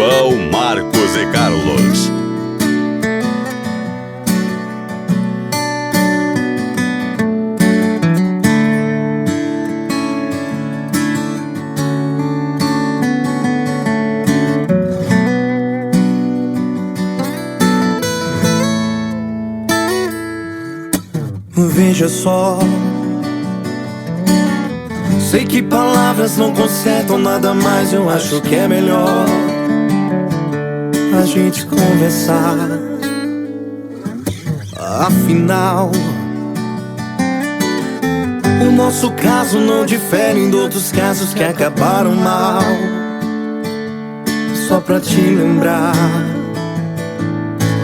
João Marcos e Carlos. Veja só, sei que palavras não consertam nada, mas eu acho que é melhor a gente conversar. Afinal, o nosso caso não difere de outros casos que acabaram mal. Só pra te lembrar,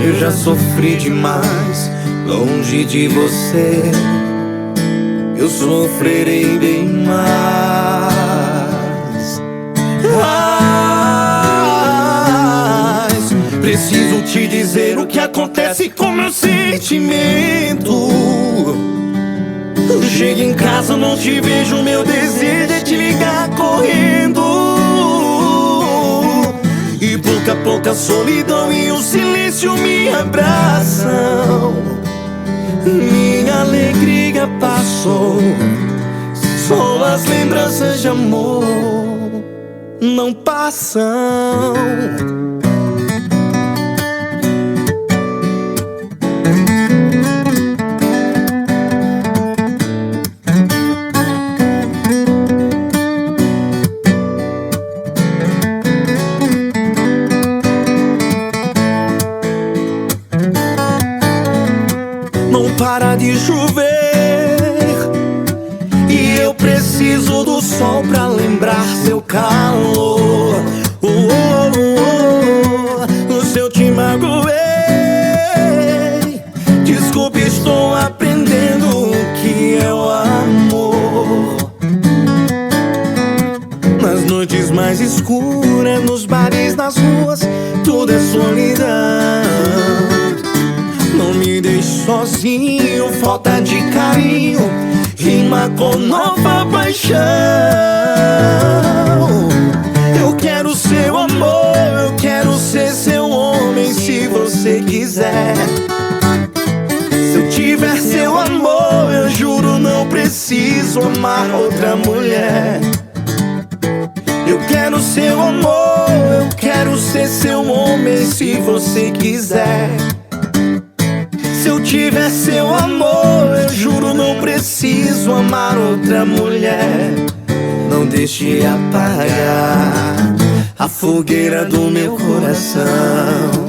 eu já sofri demais longe de você. Eu sofrerei bem mais. Mas preciso te dizer o que acontece com meu sentimento. Eu chego em casa, não te vejo, meu desejo é te ligar correndo. E pouco a pouco a solidão e o silêncio me abraçam. Minha alegria passou, só as lembranças de amor não passam. Não para de chover e eu preciso do sol pra lembrar seu calor. Se eu te magoei, desculpe, estou aprendendo o que é o amor. Nas noites mais escuras, nos bares, nas ruas, tudo é solidão. Não me deixe sozinho, falta de carinho rima com nova paixão. Eu quero seu amor, eu quero ser seu homem se você quiser. Se eu tiver seu amor, eu juro não preciso amar outra mulher. Eu quero seu amor, eu quero ser seu homem se você quiser. Se eu tiver seu amor, eu juro não preciso amar outra mulher. Não deixe apagar a fogueira do meu coração.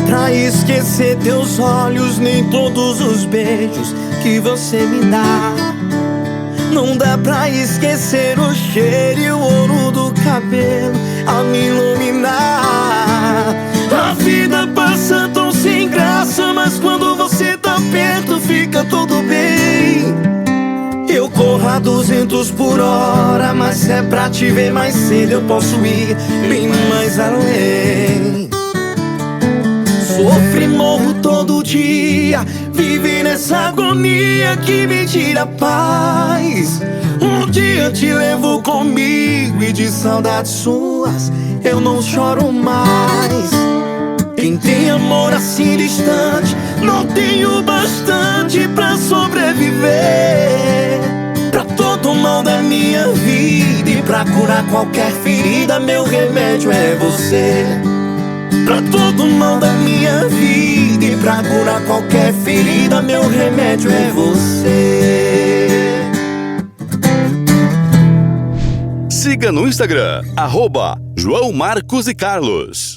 Pra esquecer teus olhos, nem todos os beijos que você me dá. Não dá pra esquecer o cheiro e o ouro do cabelo a me iluminar. A vida passa tão sem graça, mas quando você tá perto fica tudo bem. Eu corro a 200 por hora, mas se é pra te ver mais cedo eu posso ir bem mais além. Sofro e morro todo dia, vive nessa agonia que me tira a paz. Um dia te levo comigo e de saudades suas eu não choro mais. Quem tem amor assim distante, não tenho bastante pra sobreviver. Pra todo mal da minha vida e pra curar qualquer ferida, meu remédio é você. Pra todo mal da minha vida e pra curar qualquer ferida, meu remédio é você. Siga no Instagram, @João Marcos e Carlos.